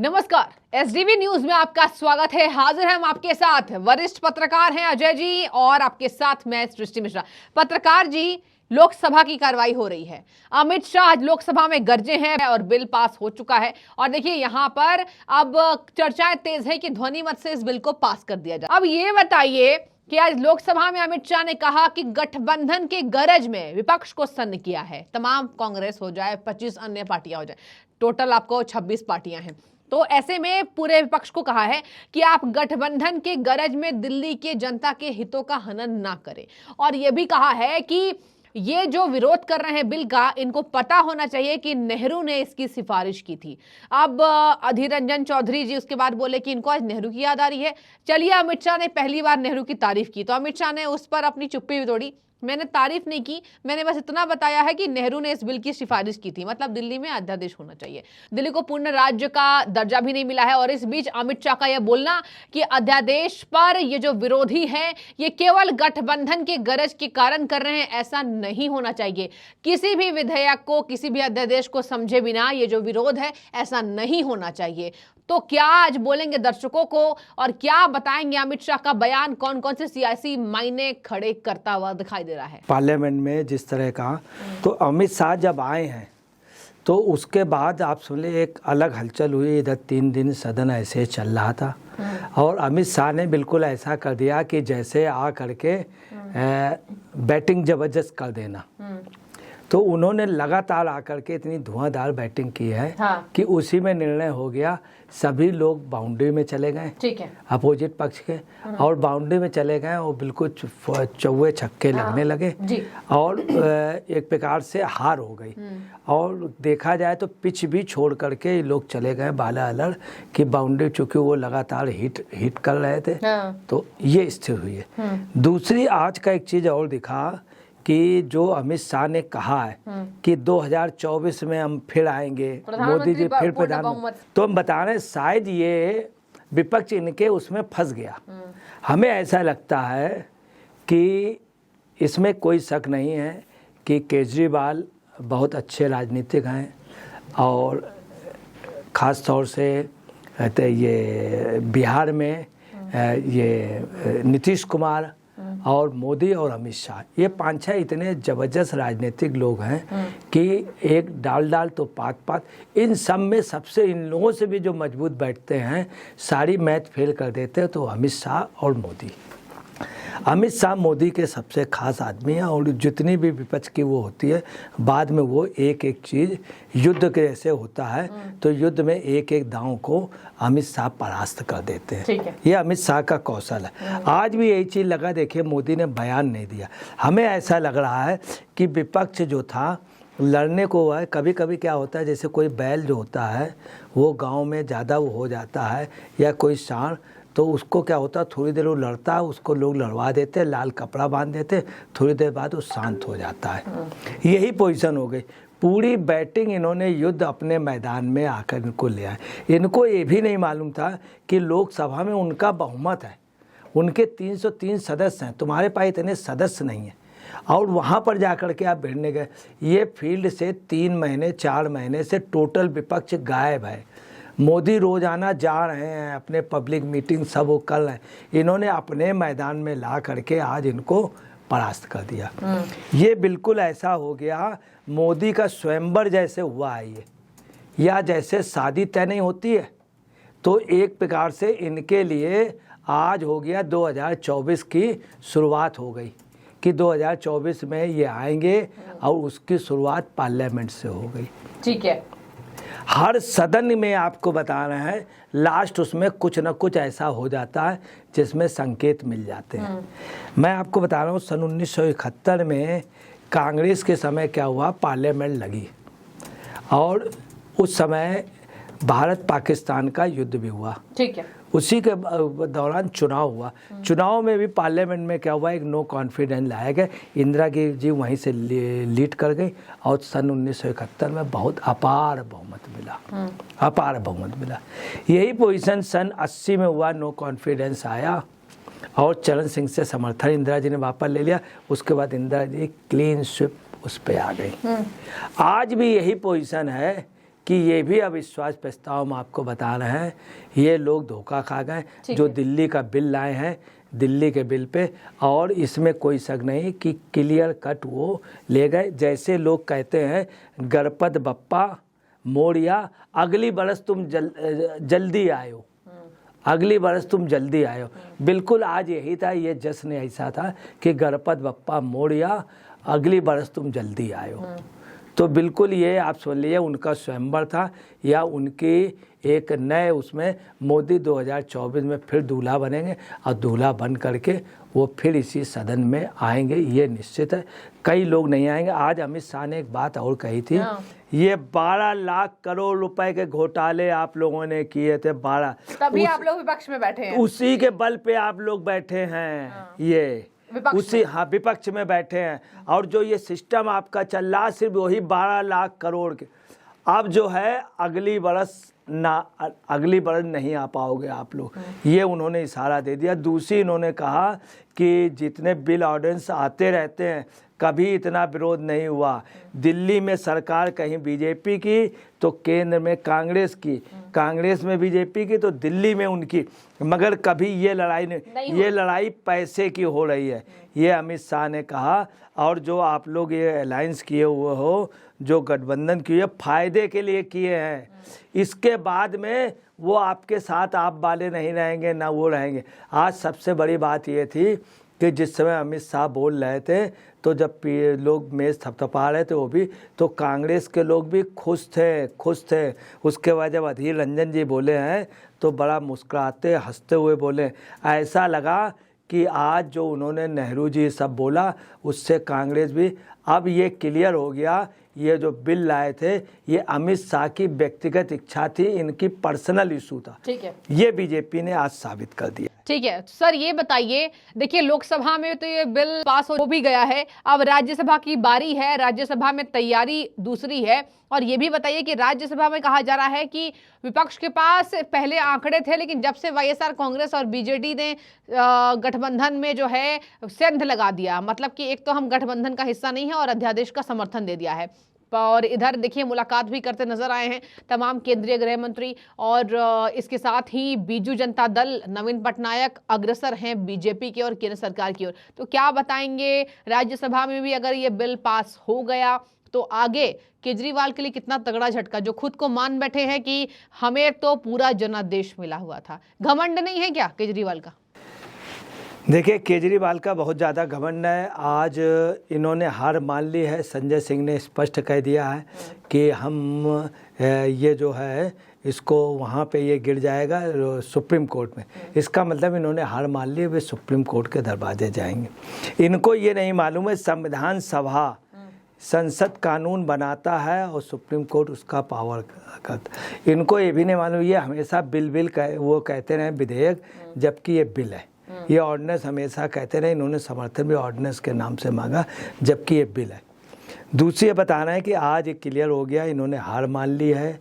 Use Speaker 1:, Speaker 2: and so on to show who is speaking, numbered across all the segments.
Speaker 1: नमस्कार, SDV news में आपका स्वागत है। हाजिर हैं हम आपके साथ, वरिष्ठ पत्रकार हैं अजय जी और आपके साथ मैं सृष्टि मिश्रा। पत्रकार जी, लोकसभा की कार्रवाई हो रही है। अमित शाह आज लोकसभा में गरजे हैं और बिल पास हो चुका है। और देखिए यहां पर अब चर्चाएं तेज है कि ध्वनि मत से इस बिल को पास कर दिया जाए। अब ये बताइए कि आज लोकसभा में अमित शाह ने कहा कि गठबंधन के गरज में विपक्ष को सन्न किया है। तमाम कांग्रेस हो जाए, 25 अन्य पार्टियां हो जाए, टोटल आपको 26 पार्टियां हैं। तो ऐसे में पूरे विपक्ष को कहा है कि आप गठबंधन के गरज में दिल्ली के जनता के हितों का हनन ना करें। और यह भी कहा है कि ये जो विरोध कर रहे हैं बिल का, इनको पता होना चाहिए कि नेहरू ने इसकी सिफारिश की थी। अब अधीर रंजन चौधरी जी उसके बाद बोले कि इनको आज नेहरू की याद आ रही है। चलिए, अमित शाह ने पहली बार नेहरू की तारीफ की तो अमित शाह ने उस पर अपनी चुप्पी भी तोड़ी। मैंने तारीफ नहीं की, मैंने बस इतना बताया है कि नेहरू ने इस बिल की सिफारिश की थी। मतलब दिल्ली में अध्यादेश होना चाहिए। दिल्ली को पूर्ण राज्य का दर्जा भी नहीं मिला है। और इस बीच अमित शाह का यह बोलना कि अध्यादेश पर ये जो विरोधी है ये केवल गठबंधन के गरज के कारण कर रहे हैं, ऐसा नहीं होना चाहिए। किसी भी विधेयक को, किसी भी अध्यादेश को समझे बिना ये जो विरोध है, ऐसा नहीं होना चाहिए। तो क्या आज बोलेंगे दर्शकों को और क्या बताएंगे अमित शाह का बयान कौन कौन से सियासी मायने खड़े करता हुआ दिखाई दे रहा है
Speaker 2: पार्लियामेंट में जिस तरह का। तो अमित शाह जब आए हैं तो उसके बाद आप सुन ले एक अलग हलचल हुई। इधर 3 दिन सदन ऐसे चल रहा था और अमित शाह ने बिल्कुल ऐसा कर दिया कि जैसे आ करके बैटिंग जबरदस्त कर देना। तो उन्होंने लगातार आकर के इतनी धुआंधार बैटिंग की है कि उसी में निर्णय हो गया। सभी लोग बाउंड्री में चले गए, ठीक है, अपोजिट पक्ष के, और बाउंड्री में चले गए और बिल्कुल चौवे छक्के लगने लगे और एक प्रकार से हार हो गई। और देखा जाए तो पिच भी छोड़ करके लोग चले गए बाला अलग कि बाउंड्री, चूंकि वो लगातार हिट कर रहे थे। तो ये स्थिति हुई है। दूसरी आज का एक चीज और दिखा कि जो अमित शाह ने कहा है कि 2024 में हम फिर आएंगे, मोदी जी फिर प्रधानमंत्री, तो हम बता रहे हैं शायद ये विपक्ष इनके उसमें फंस गया। हमें ऐसा लगता है कि इसमें कोई शक नहीं है कि केजरीवाल बहुत अच्छे राजनीतिक हैं और ख़ास तौर से ये बिहार में ये नीतीश कुमार और मोदी और अमित शाह, ये 5-6 इतने जबरदस्त राजनीतिक लोग हैं कि एक डाल तो पात। इन सब में सबसे, इन लोगों से भी जो मजबूत बैठते हैं, सारी मैच फेल कर देते हैं, तो अमित शाह और मोदी। अमित शाह मोदी के सबसे खास आदमी हैं और जितनी भी विपक्ष की वो होती है, बाद में वो एक एक चीज़ युद्ध के जैसे होता है तो युद्ध में एक एक दांव को अमित शाह परास्त कर देते हैं। ये अमित शाह का कौशल है। आज भी यही चीज़ लगा, देखिए मोदी ने बयान नहीं दिया। हमें ऐसा लग रहा है कि विपक्ष जो था लड़ने को है। कभी कभी क्या होता है, जैसे कोई बैल जो होता है वो गाँव में ज़्यादा वो हो जाता है, या कोई सांड, तो उसको क्या होता है, थोड़ी देर वो लड़ता है, उसको लोग लड़वा देते, लाल कपड़ा बांध देते, थोड़ी देर बाद वो शांत हो जाता है। यही पोजीशन हो गई। पूरी बैटिंग इन्होंने युद्ध अपने मैदान में आकर इनको ले आए। इनको ये भी नहीं मालूम था कि लोकसभा में उनका बहुमत है, उनके 303 सदस्य हैं, तुम्हारे पास इतने सदस्य नहीं हैं। और वहाँ पर जाकर के आप भिड़ने गए। ये फील्ड से 3 महीने 4 महीने से टोटल विपक्ष गायब है। मोदी रोजाना जा रहे हैं, अपने पब्लिक मीटिंग सब वो कर रहे हैं। इन्होंने अपने मैदान में ला करके आज इनको परास्त कर दिया। ये बिल्कुल ऐसा हो गया, मोदी का स्वयंवर जैसे हुआ है ये, या जैसे शादी तय नहीं होती है, तो एक प्रकार से इनके लिए आज हो गया 2024 की शुरुआत हो गई कि 2024 में ये आएंगे और उसकी शुरुआत पार्लियामेंट से हो गई। ठीक है। हर सदन में आपको बता रहे हैं, लास्ट उसमें कुछ न कुछ ऐसा हो जाता है जिसमें संकेत मिल जाते हैं। मैं आपको बता रहा हूँ, सन 1971 में कांग्रेस के समय क्या हुआ, पार्लियामेंट लगी और उस समय भारत पाकिस्तान का युद्ध भी हुआ। ठीक है। उसी के दौरान चुनाव हुआ। चुनाव में भी पार्लियामेंट में क्या हुआ, एक नो कॉन्फिडेंस लाया गया। इंदिरा जी वहीं से लीड कर गई और सन 1971 में बहुत अपार बहुमत मिला, अपार बहुमत मिला। यही पोजीशन सन 80 में हुआ, नो कॉन्फिडेंस आया और चरण सिंह से समर्थन इंदिरा जी ने वापस ले लिया। उसके बाद इंदिरा जी क्लीन स्विप उस पर आ गई। आज भी यही पोजीशन है कि ये भी अविश्वास प्रस्ताव हम आपको बता रहे हैं, ये लोग धोखा खा गए जो दिल्ली का बिल लाए हैं, दिल्ली के बिल पे। और इसमें कोई शक नहीं कि क्लियर कट वो ले गए। जैसे लोग कहते हैं गणपत बप्पा मोरिया, अगली बरस तुम जल्दी आयो, अगली बरस तुम जल्दी आयो। बिल्कुल आज यही था, ये जश्न ऐसा था कि गणपत बप्पा मोरिया, अगली बरस तुम जल्दी आयो। तो बिल्कुल ये आप सुन लीजिए उनका स्वयंवर था या उनकी एक नए उसमें मोदी 2024 में फिर दूल्हा बनेंगे और दूल्हा बन करके वो फिर इसी सदन में आएंगे, ये निश्चित है। कई लोग नहीं आएंगे। आज अमित शाह ने एक बात और कही थी, ये 12 लाख करोड़ रुपए के घोटाले आप लोगों ने किए थे, 12,
Speaker 1: तभी आप लोग विपक्ष में बैठे हैं,
Speaker 2: उसी के बल पे आप लोग बैठे हैं, ये उसी विपक्ष में बैठे हैं। और जो ये सिस्टम आपका चल रहा सिर्फ वही 12 लाख करोड़ के। अब जो है अगली बरस नहीं आ पाओगे आप लोग, ये उन्होंने इशारा दे दिया। दूसरी इन्होंने कहा कि जितने बिल ऑर्डिनेंस आते रहते हैं कभी इतना विरोध नहीं हुआ। दिल्ली में सरकार कहीं बीजेपी की तो केंद्र में कांग्रेस की, कांग्रेस में बीजेपी की तो दिल्ली में उनकी, मगर कभी ये लड़ाई नहीं, ये लड़ाई पैसे की हो रही है, ये अमित शाह ने कहा। और जो आप लोग ये अलायंस किए हुए हो, जो गठबंधन किए, फायदे के लिए किए हैं। इसके बाद में वो आपके साथ आप वाले नहीं रहेंगे, ना वो रहेंगे। आज सबसे बड़ी बात ये थी कि जिस समय अमित शाह बोल रहे थे तो जब लोग मेज थपथपा रहे थे वो भी, तो कांग्रेस के लोग भी खुश थे। उसके बाद जब अधीर रंजन जी बोले हैं तो बड़ा मुस्कुराते हंसते हुए बोले, ऐसा लगा कि आज जो उन्होंने नेहरू जी सब बोला उससे कांग्रेस भी, अब ये क्लियर हो गया ये जो बिल लाए थे ये अमित शाह की व्यक्तिगत इच्छा थी, इनकी पर्सनल इशू था।
Speaker 1: ठीक है,
Speaker 2: ये बीजेपी ने आज साबित कर दिया।
Speaker 1: ठीक है सर, ये बताइए, देखिए लोकसभा में तो ये बिल पास हो भी गया है, अब राज्यसभा की बारी है, राज्यसभा में तैयारी दूसरी है। और ये भी बताइए कि राज्यसभा में कहा जा रहा है कि विपक्ष के पास पहले आंकड़े थे, लेकिन जब से वाईएसआर कांग्रेस और बीजेडी ने गठबंधन में जो है सेंध लगा दिया, मतलब कि एक तो हम गठबंधन का हिस्सा नहीं है और अध्यादेश का समर्थन दे दिया है। और इधर देखिए मुलाकात भी करते नजर आए हैं तमाम केंद्रीय गृह मंत्री, और इसके साथ ही बीजू जनता दल नवीन पटनायक अग्रसर हैं बीजेपी की और केंद्र सरकार की ओर। तो क्या बताएंगे, राज्यसभा में भी अगर ये बिल पास हो गया तो आगे केजरीवाल के लिए कितना तगड़ा झटका, जो खुद को मान बैठे हैं कि हमें तो पूरा जनादेश मिला हुआ था। घमंड नहीं है क्या केजरीवाल का?
Speaker 2: देखिए केजरीवाल का बहुत ज़्यादा घमंड है। आज इन्होंने हार मान ली है। संजय सिंह ने स्पष्ट कह दिया है कि हम ये जो है इसको वहाँ पे ये गिर जाएगा सुप्रीम कोर्ट में। इसका मतलब इन्होंने हार मान ली, वे सुप्रीम कोर्ट के दरवाजे जाएंगे। इनको ये नहीं मालूम है संविधान सभा संसद कानून बनाता है और सुप्रीम कोर्ट उसका पावर करता। इनको ये भी नहीं मालूम, ये हमेशा बिल वो कहते रहे विधेयक, जबकि ये बिल है। ये ऑर्डिनेंस हमेशा कहते रहे, इन्होंने समर्थन भी ऑर्डिनेंस के नाम से मांगा, जबकि ये बिल है। दूसरी ये बताना है कि आज ये क्लियर हो गया, इन्होंने हार मान ली है।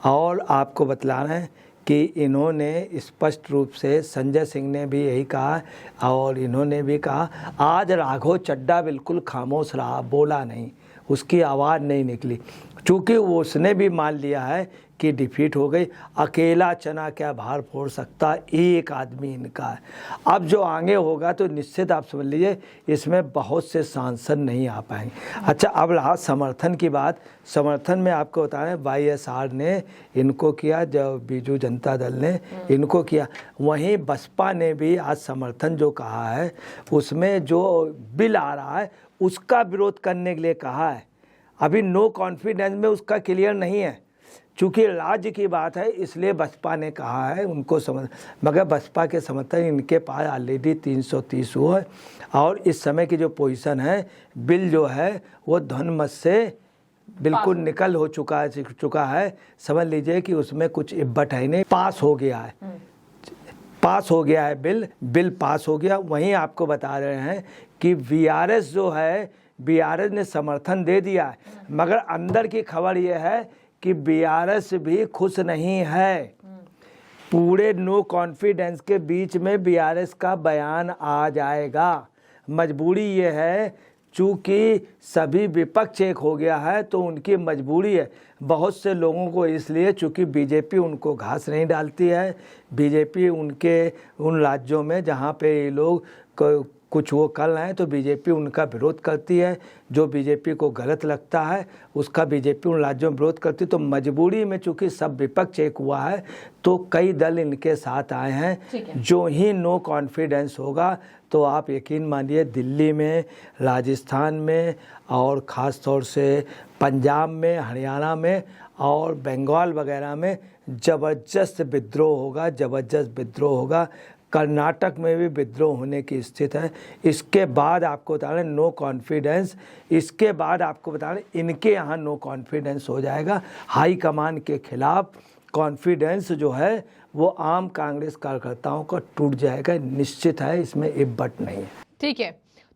Speaker 2: और आपको बतलाना है कि इन्होंने स्पष्ट रूप से, संजय सिंह ने भी यही कहा और इन्होंने भी कहा, आज राघव चड्ढा बिल्कुल खामोश रहा, बोला नहीं, उसकी आवाज़ नहीं निकली, चूँकि उसने भी मान लिया है कि डिफीट हो गई। अकेला चना क्या भार फोड़ सकता, एक आदमी इनका है। अब जो आगे होगा तो निश्चित आप समझ लीजिए इसमें बहुत से सांसद नहीं आ पाएंगे। अच्छा, अब रहा समर्थन की बात। समर्थन में आपको बता रहे हैं वाईएसआर ने इनको किया, जब बीजू जनता दल ने इनको किया, वहीं बसपा ने भी आज समर्थन जो कहा है उसमें जो बिल आ रहा है उसका विरोध करने के लिए कहा है। अभी नो कॉन्फिडेंस में उसका क्लियर नहीं है, चूँकि राज्य की बात है इसलिए बसपा ने कहा है उनको समझ, मगर बसपा के समर्थन इनके पास ऑलरेडी 330 हुआ है। और इस समय की जो पोजीशन है, बिल जो है वो ध्वनिमत से बिल्कुल निकल हो चुका है। समझ लीजिए कि उसमें कुछ इब्बत है नहीं, पास हो गया है, पास हो गया है बिल पास हो गया। वहीं आपको बता रहे हैं कि वीआरएस जो है, वीआरएस ने समर्थन दे दिया है, मगर अंदर की खबर यह है कि बीआरएस भी खुश नहीं है। पूरे नो कॉन्फिडेंस के बीच में बीआरएस का बयान आ जाएगा। मजबूरी ये है, चूँकि सभी विपक्ष एक हो गया है तो उनकी मजबूरी है। बहुत से लोगों को इसलिए चूँकि बीजेपी उनको घास नहीं डालती है। बीजेपी उनके उन राज्यों में जहाँ पे ये लोग कुछ वो कर रहे हैं तो बीजेपी उनका विरोध करती है। जो बीजेपी को गलत लगता है उसका बीजेपी उन राज्यों में विरोध करती है। तो मजबूरी में चूँकि सब विपक्ष एक हुआ है तो कई दल इनके साथ आए हैं। जो ही नो कॉन्फिडेंस होगा तो आप यकीन मानिए दिल्ली में, राजस्थान में और ख़ास तौर से पंजाब में, हरियाणा में और बंगाल वगैरह में ज़बरदस्त विद्रोह होगा, ज़बरदस्त विद्रोह होगा। कर्नाटक में भी विद्रोह होने की स्थिति है। इसके बाद आपको बता रहे नो कॉन्फिडेंस, इसके बाद आपको बता रहे इनके यहाँ नो कॉन्फिडेंस हो जाएगा। हाई कमान के खिलाफ कॉन्फिडेंस जो है वो आम कांग्रेस कार्यकर्ताओं का टूट जाएगा, निश्चित है, इसमें इफ बट नहीं है।
Speaker 1: ठीक है,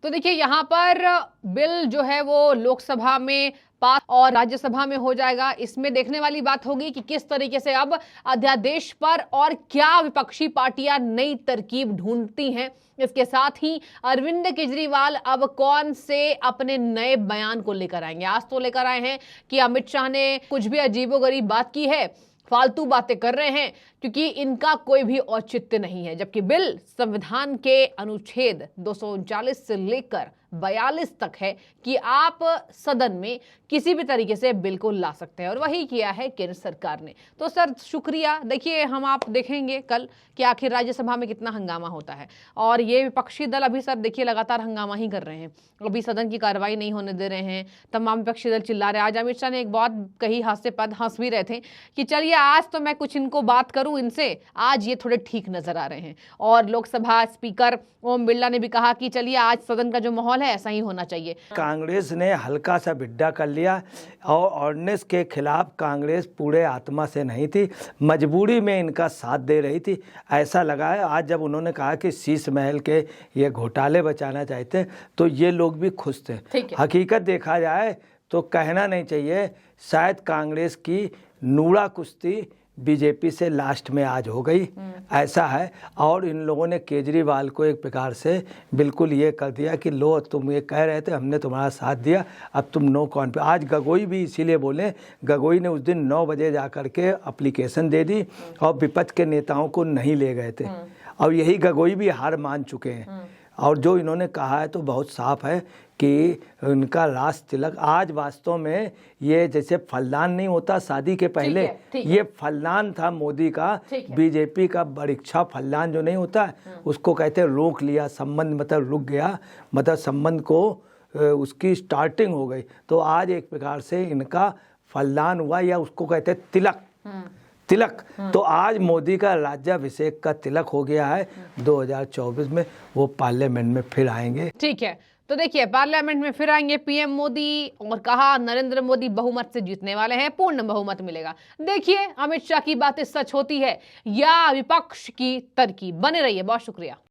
Speaker 1: तो देखिए यहाँ पर बिल जो है वो लोकसभा में पास और राज्यसभा में हो जाएगा। इसमें देखने वाली बात होगी कि किस तरीके से अब अध्यादेश पर और क्या विपक्षी पार्टियां नई तरकीब ढूंढती हैं। इसके साथ ही अरविंद केजरीवाल अब कौन से अपने नए बयान को लेकर आएंगे। आज तो लेकर आए हैं कि अमित शाह ने कुछ भी अजीबोगरीब बात की है, फालतू बातें कर रहे हैं क्योंकि इनका कोई भी औचित्य नहीं है। जबकि बिल संविधान के अनुच्छेद 239 से लेकर 42 तक है कि आप सदन में किसी भी तरीके से बिल को ला सकते हैं और वही किया है केंद्र सरकार ने। तो सर शुक्रिया। देखिए हम आप देखेंगे कल कि आखिर राज्यसभा में कितना हंगामा होता है। और ये विपक्षी दल अभी सर देखिए लगातार हंगामा ही कर रहे हैं, अभी सदन की कार्रवाई नहीं होने दे रहे हैं। तमाम विपक्षी दल चिल्ला रहे हैं। आज अमित शाह ने एक बात कही, हास्यास्पद हंस भी रहे थे कि चलिए आज तो मैं कुछ इनको बात करूं इनसे, आज ये थोड़े ठीक नजर आ रहे हैं। और लोकसभा स्पीकर ओम बिरला ने भी कहा कि चलिए आज सदन का जो माहौल है ऐसा ही होना चाहिए।
Speaker 2: कांग्रेस ने हल्का सा बिड्डा कर लिया और ऑर्डिनेंस के खिलाफ कांग्रेस पूरे आत्मा से नहीं थी, मजबूरी में इनका साथ दे रही थी। ऐसा लगा है आज जब उन्होंने कहा कि शीश महल के ये घोटाले बचाना चाहते तो ये लोग भी खुश थे। हकीकत देखा जाए तो कहना नहीं चाहिए, शायद कांग्रेस की नूरा कुश्ती बीजेपी से लास्ट में आज हो गई, ऐसा है। और इन लोगों ने केजरीवाल को एक प्रकार से बिल्कुल ये कर दिया कि लो तुम ये कह रहे थे, हमने तुम्हारा साथ दिया, अब तुम नो कॉन्फिडेंस। आज गगोई भी इसीलिए बोले, गगोई ने उस दिन 9 बजे जा कर के अप्लीकेशन दे दी और विपक्ष के नेताओं को नहीं ले गए थे। और यही गगोई भी हार मान चुके हैं। और जो इन्होंने कहा है तो बहुत साफ है कि उनका राज तिलक आज वास्तव में ये जैसे फलदान नहीं होता शादी के पहले, ये फलदान था मोदी का, बीजेपी का परीक्षा फलदान जो नहीं होता उसको कहते हैं रोक लिया, संबंध मतलब रुक गया, मतलब संबंध को उसकी स्टार्टिंग हो गई। तो आज एक प्रकार से इनका फलदान हुआ या उसको कहते हैं तिलक, तिलक। तो आज मोदी का राज्याभिषेक का तिलक हो गया है। 2024 में वो पार्लियामेंट में फिर आएंगे।
Speaker 1: ठीक है, तो देखिए पार्लियामेंट में फिर आएंगे पीएम मोदी और कहा नरेंद्र मोदी बहुमत से जीतने वाले हैं, पूर्ण बहुमत मिलेगा। देखिए अमित शाह की बातें सच होती है या विपक्ष की तरकीब। बने रहिए, बहुत शुक्रिया।